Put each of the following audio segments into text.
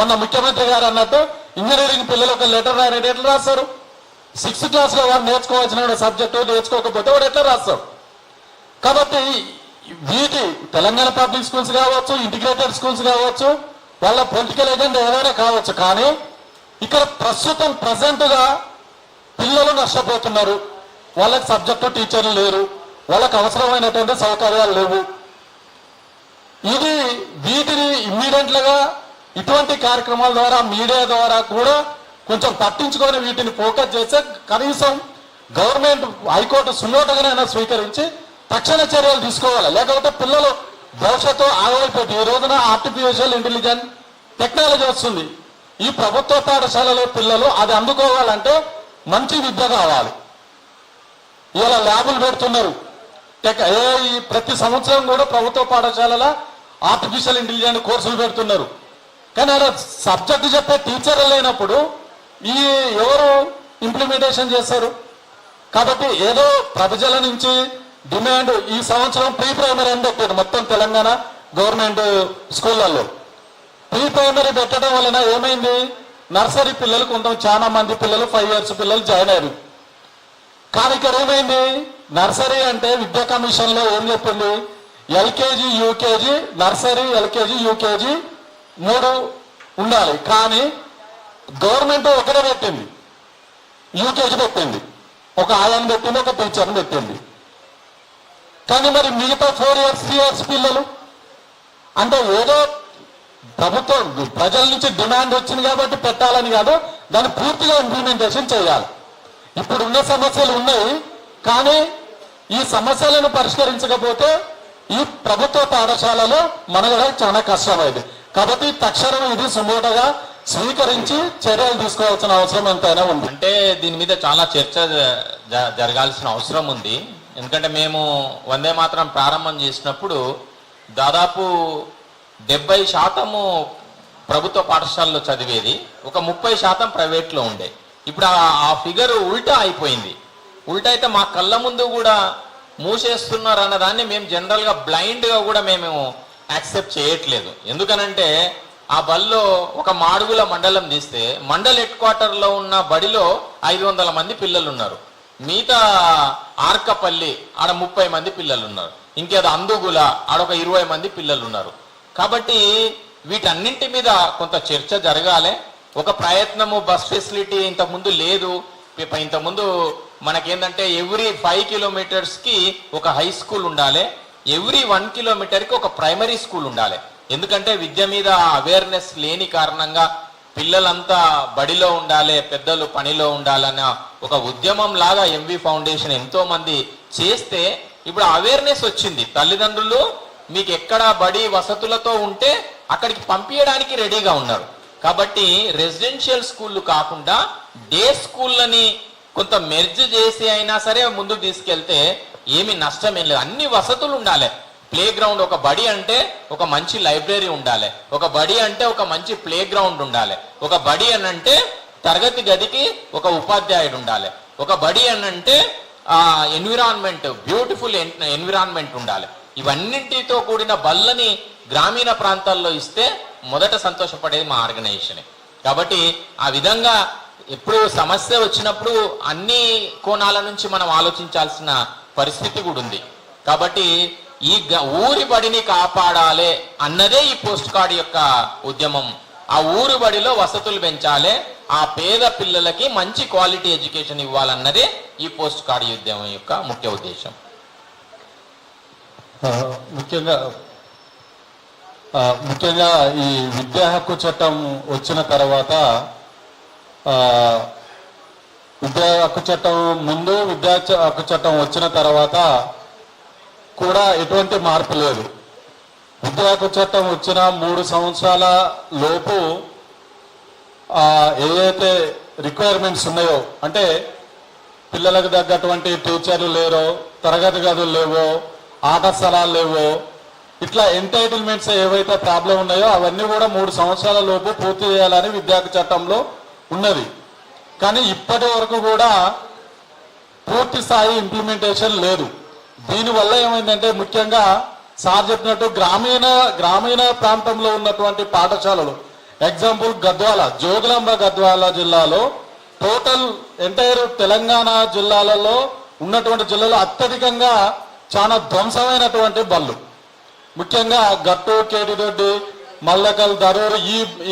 మొన్న ముఖ్యమంత్రి గారు అన్నట్టు ఇంజనీరింగ్ పిల్లలు ఒక లెటర్ రాయడం ఎట్లా రాస్తారు? 6th క్లాస్లో వాడు నేర్చుకోవాల్సిన సబ్జెక్టు నేర్చుకోకపోతే వాడు ఎట్లా రాస్తాడు? కాబట్టి వీటి తెలంగాణ పబ్లిక్ స్కూల్స్ కావచ్చు, ఇంటిగ్రేటెడ్ స్కూల్స్ కావచ్చు, వాళ్ళ పొలిటికల్ ఏజెండా ఏదైనా కావచ్చు, కానీ ఇక్కడ ప్రస్తుతం ప్రజెంట్గా పిల్లలు నష్టపోతున్నారు. వాళ్ళకి సబ్జెక్టు టీచర్లు లేరు, వాళ్ళకి అవసరమైనటువంటి సౌకర్యాలు లేవు. వీటిని ఇమ్మీడియట్లుగా ఇటువంటి కార్యక్రమాల ద్వారా మీడియా ద్వారా కూడా కొంచెం పట్టించుకొని వీటిని ఫోకస్ చేస్తే కనీసం గవర్నమెంట్ హైకోర్టు సుమోటగానైనా స్వీకరించి తక్షణ చర్యలు తీసుకోవాలి. లేకపోతే పిల్లలు భవిష్యత్తు ఆగమైపోతుంది. ఈ రోజున ఆర్టిఫిషియల్ ఇంటెలిజెన్స్ టెక్నాలజీ వస్తుంది. ఈ ప్రభుత్వ పాఠశాలలో పిల్లలు అది అందుకోవాలంటే మంచి విద్య కావాలి. ఇలా ల్యాబులు పెడుతున్నారు. ప్రతి సంవత్సరం కూడా ప్రభుత్వ పాఠశాలల ఆర్టిఫిషియల్ ఇంటెలిజెన్స్ కోర్సులు పెడుతున్నారు. కానీ అలా సబ్జెక్టు చెప్పే టీచర్లు లేనప్పుడు ఎవరు ఇంప్లిమెంటేషన్ చేస్తారు? కాబట్టి ఏదో ప్రజల నుంచి డిమాండ్ ఈ సంవత్సరం ప్రీ ప్రైమరీ అని పెట్టారు మొత్తం తెలంగాణ గవర్నమెంట్ స్కూళ్ళల్లో. ప్రీ ప్రైమరీ పెట్టడం వలన ఏమైంది? నర్సరీ పిల్లలు చాలా మంది పిల్లలు 5 years పిల్లలు జాయిన్ అయ్యారు. కానీ ఇక్కడ ఏమైంది? నర్సరీ అంటే విద్యా కమిషన్లో ఏం చెప్పింది? LKG UKG, nursery LKG UKG 3 ఉండాలి. కానీ గవర్నమెంట్ ఒకటే పెట్టింది, యూకేజీ పెట్టింది, ఒక ఆయాన్ని పెట్టింది, ఒక టీచర్ని పెట్టింది. కానీ మరి మిగతా 4 years 3 years పిల్లలు అంటే ఏదో ప్రభుత్వం ప్రజల నుంచి డిమాండ్ వచ్చింది కాబట్టి పెట్టాలని కాదు, దాన్ని పూర్తిగా ఇంప్లిమెంటేషన్ చేయాలి. ఇప్పుడున్న సమస్యలు ఉన్నాయి, కానీ ఈ సమస్యలను పరిష్కరించకపోతే ఈ ప్రభుత్వ పాఠశాలలో మనగడ చాలా కష్టమైంది. కాబట్టి తక్షణం ఇది సుమోటగా స్వీకరించి చర్యలు తీసుకోవాల్సిన అవసరం ఎంతైనా ఉంది. అంటే దీని మీద చాలా చర్చ జరగాల్సిన అవసరం ఉంది. ఎందుకంటే మేము వందే మాత్రం ప్రారంభం చేసినప్పుడు దాదాపు 70% ప్రభుత్వ పాఠశాలలో చదివేది, ఒక 30% ప్రైవేట్లో ఉండే. ఇప్పుడు ఆ ఫిగర్ ఉల్టా అయిపోయింది. ఉల్టా అయితే మా కళ్ళ ముందు కూడా మూసేస్తున్నారు అన్నదాన్ని మేము జనరల్గా బ్లైండ్గా కూడా మేము యాక్సెప్ట్ చేయట్లేదు. ఎందుకనంటే ఆ బల్లో ఒక మాడుగుల మండలం తీస్తే మండల్ హెడ్ క్వార్టర్లో ఉన్న బడిలో 500 మంది పిల్లలు ఉన్నారు. మిగతా ఆర్కపల్లి ఆడ 30 మంది పిల్లలు ఉన్నారు. ఇంకేదో అందుగుల ఆడొక 20 మంది పిల్లలు ఉన్నారు. కాబట్టి వీటన్నింటి మీద కొంత చర్చ జరగాలి. ఒక ప్రయత్నము బస్ ఫెసిలిటీ ఇంతకుముందు లేదు. ఇంతకుముందు మనకేంటంటే ఎవ్రీ 5 kilometers ఒక హై స్కూల్ ఉండాలి, ఎవ్రీ 1 kilometer ఒక ప్రైమరీ స్కూల్ ఉండాలి. ఎందుకంటే విద్య మీద అవేర్నెస్ లేని కారణంగా పిల్లలంతా బడిలో ఉండాలి, పెద్దలు పనిలో ఉండాలన్న ఒక ఉద్యమం లాగా ఎంవి ఫౌండేషన్ ఎంతో మంది చేస్తే ఇప్పుడు అవేర్నెస్ వచ్చింది. తల్లిదండ్రులు మీకు ఎక్కడ బడి వసతులతో ఉంటే అక్కడికి పంపించడానికి రెడీగా ఉన్నారు. కాబట్టి రెసిడెన్షియల్ స్కూళ్ళు కాకుండా డే స్కూళ్ళని కొంత మెర్జ్ చేసి అయినా సరే ముందుకు తీసుకెళ్తే ఏమి నష్టం ఏం లేదు. అన్ని వసతులు ఉండాలి. ప్లే గ్రౌండ్, ఒక బడి అంటే ఒక మంచి లైబ్రరీ ఉండాలి, ఒక బడి అంటే ఒక మంచి ప్లే గ్రౌండ్ ఉండాలి, ఒక బడి అనంటే తరగతి గదికి ఒక ఉపాధ్యాయుడు ఉండాలి, ఒక బడి అనంటే ఎన్విరాన్మెంట్, బ్యూటిఫుల్ ఎన్విరాన్మెంట్ ఉండాలి. ఇవన్నింటితో కూడిన బల్లని గ్రామీణ ప్రాంతాల్లో ఇస్తే మొదట సంతోషపడేది మా ఆర్గనైజేషన్. కాబట్టి ఆ విధంగా ఎప్పుడు సమస్య వచ్చినప్పుడు అన్ని కోణాల నుంచి మనం ఆలోచించాల్సిన పరిస్థితి కూడా ఉంది. కాబట్టి ఈ ఊరి బడిని కాపాడాలి అన్నదే ఈ పోస్ట్ కార్డ్ యొక్క ఉద్యమం. ఆ ఊరి బడిలో వసతులు పెంచాలి, ఆ పేద పిల్లలకి మంచి క్వాలిటీ ఎడ్యుకేషన్ ఇవ్వాలన్నదే ఈ పోస్ట్ కార్డ్ ఉద్యమం యొక్క ముఖ్య ఉద్దేశం. ముఖ్యంగా ఈ విద్యా హక్కు చట్టం వచ్చిన తర్వాత, విద్యా హక్కు చట్టం ముందు, విద్యా హక్కు చట్టం వచ్చిన తర్వాత కూడా ఎటువంటి మార్పు లేదు. విద్యా హక్కు చట్టం వచ్చిన 3 సంవత్సరాల లోపు ఏదైతే రిక్వైర్మెంట్స్ ఉన్నాయో, అంటే పిల్లలకు తగ్గటువంటి టీచర్లు లేరో, తరగతి గదులు లేవో, ఆట స్థలాలు లేవో, ఇట్లా ఎంటైటిల్మెంట్స్ ఏవైతే ప్రాబ్లం ఉన్నాయో అవన్నీ కూడా 3 సంవత్సరాల లోపు పూర్తి చేయాలని విద్యా హక్కు చట్టంలో ఉన్నది. కానీ ఇప్పటి వరకు కూడా పూర్తి స్థాయి ఇంప్లిమెంటేషన్ లేదు. దీనివల్ల ఏమైందంటే ముఖ్యంగా సార్ చెప్పినట్టు గ్రామీణ ప్రాంతంలో ఉన్నటువంటి పాఠశాలలు, ఎగ్జాంపుల్ గద్వాల, జోగులాంబ గద్వాల జిల్లాలో టోటల్ ఎంటైర్ తెలంగాణ జిల్లాలలో ఉన్నటువంటి జిల్లాలో అత్యధికంగా చాలా ధ్వంసమైనటువంటి బళ్ళు, ముఖ్యంగా గట్టు, కేటిదొడ్డి, మల్లకల్, దరూరు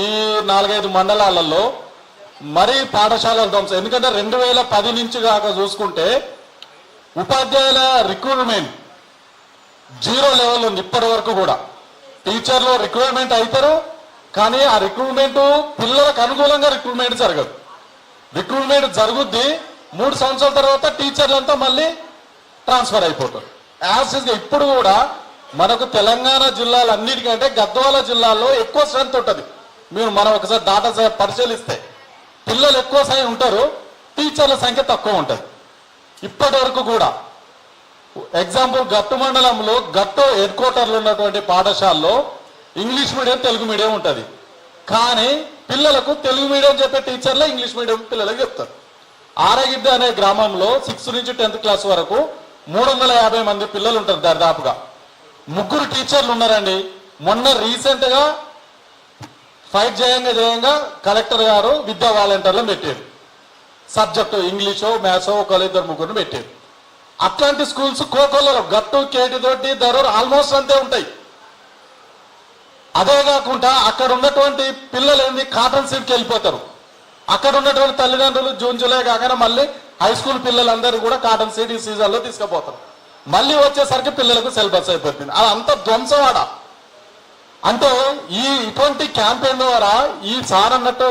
ఈ 4-5 మండలాలలో మరీ పాఠశాలల ధ్వంసం. ఎందుకంటే 2010 నుంచి కాక చూసుకుంటే ఉపాధ్యాయుల రిక్రూట్మెంట్ 0 లెవెల్ ఉంది ఇప్పటి వరకు కూడా. టీచర్లు రిక్రూట్మెంట్ అవుతారు, కానీ ఆ రిక్రూట్మెంట్ పిల్లలకు అనుకూలంగా రిక్రూట్మెంట్ జరగదు. రిక్రూట్మెంట్ జరుగుద్ది, 3 సంవత్సరాల తర్వాత టీచర్లంతా మళ్ళీ ట్రాన్స్ఫర్ అయిపోతారు. యాజ్ ఇప్పుడు కూడా మనకు తెలంగాణ జిల్లాలన్నిటికంటే గద్వాల జిల్లాలో ఎక్కువ స్ట్రెంత్ ఉంటుంది. మనం ఒకసారి డాటా పరిశీలిస్తే పిల్లలు ఎక్కువ సంఖ్య ఉంటారు, టీచర్ల సంఖ్య తక్కువ ఉంటుంది ఇప్పటి వరకు కూడా. ఎగ్జాంపుల్ గట్టు మండలంలో గట్టు హెడ్ క్వార్టర్లో ఉన్నటువంటి పాఠశాలలో ఇంగ్లీష్ మీడియం, తెలుగు మీడియం ఉంటుంది. కానీ పిల్లలకు తెలుగు మీడియం చెప్పే టీచర్లే ఇంగ్లీష్ మీడియం పిల్లలకు చెప్తారు. ఆరగిడ్డ అనే గ్రామంలో 6th నుంచి 10th క్లాస్ వరకు 350 మంది పిల్లలు ఉంటారు దాదాపుగా. 3 టీచర్లు ఉన్నారండి. మొన్న రీసెంట్ గా ఫైట్ చేయంగా కలెక్టర్ గారు విద్యా వాలంటీర్లు పెట్టారు. సబ్జెక్టు ఇంగ్లీషో మ్యాథ్సో 1-2-3 పెట్టారు. అట్లాంటి స్కూల్స్ కోకొల్లలో గట్టు, కేటిదొడ్డి, దరూరు ఆల్మోస్ట్ అంతే ఉంటాయి. అదే కాకుండా అక్కడ ఉన్నటువంటి పిల్లలు ఏంది కాటన్ సీడ్కి వెళ్ళిపోతారు. అక్కడ ఉన్నటువంటి తల్లిదండ్రులు జూన్ జూలై కాగానే మళ్ళీ హై స్కూల్ పిల్లలందరూ కూడా కాటన్ సీడ్ ఈ సీజన్లో తీసుకుపోతారు. మళ్ళీ వచ్చేసరికి పిల్లలకు సిలబస్ అయిపోతుంది. అది అంత ధ్వంసవాడ. అంటే ఇటువంటి క్యాంపెయిన్ ద్వారా ఈ సార్ అన్నట్టు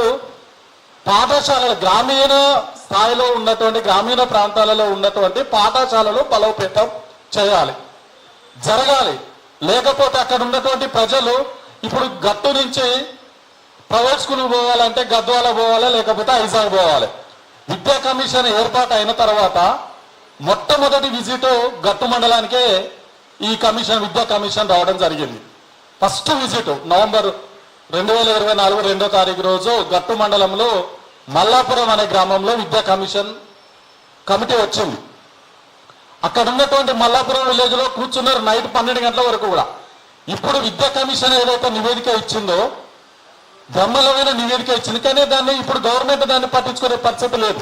పాఠశాలలు గ్రామీణ స్థాయిలో ఉన్నటువంటి గ్రామీణ ప్రాంతాలలో ఉన్నటువంటి పాఠశాలలు బలోపేతం చేయాలి, జరగాలి. లేకపోతే అక్కడ ఉన్నటువంటి ప్రజలు ఇప్పుడు గట్టు నుంచి ప్రైవేట్ స్కూల్ పోవాలంటే గద్వాల పోవాలి, లేకపోతే ఐజాగ్ పోవాలి. విద్యా కమిషన్ ఏర్పాటు అయిన తర్వాత మొట్టమొదటి విజిట్ గట్టు మండలానికే ఈ కమిషన్, విద్యా కమిషన్ రావడం జరిగింది. ఫస్ట్ విజిట్ నవంబర్ 2024 2వ తారీఖు రోజు గట్టు మండలంలో మల్లాపురం అనే గ్రామంలో విద్యా కమిషన్ కమిటీ వచ్చింది. అక్కడ ఉన్నటువంటి మల్లాపురం విలేజ్ లో కూర్చున్నారు నైట్ 12 గంటల వరకు కూడా. ఇప్పుడు విద్యా కమిషన్ ఏదైతే నివేదిక ఇచ్చిందో బ్రహ్మలమైన నివేదిక ఇచ్చింది, కానీ దాన్ని ఇప్పుడు గవర్నమెంట్ దాన్ని పట్టించుకునే పరిస్థితి లేదు.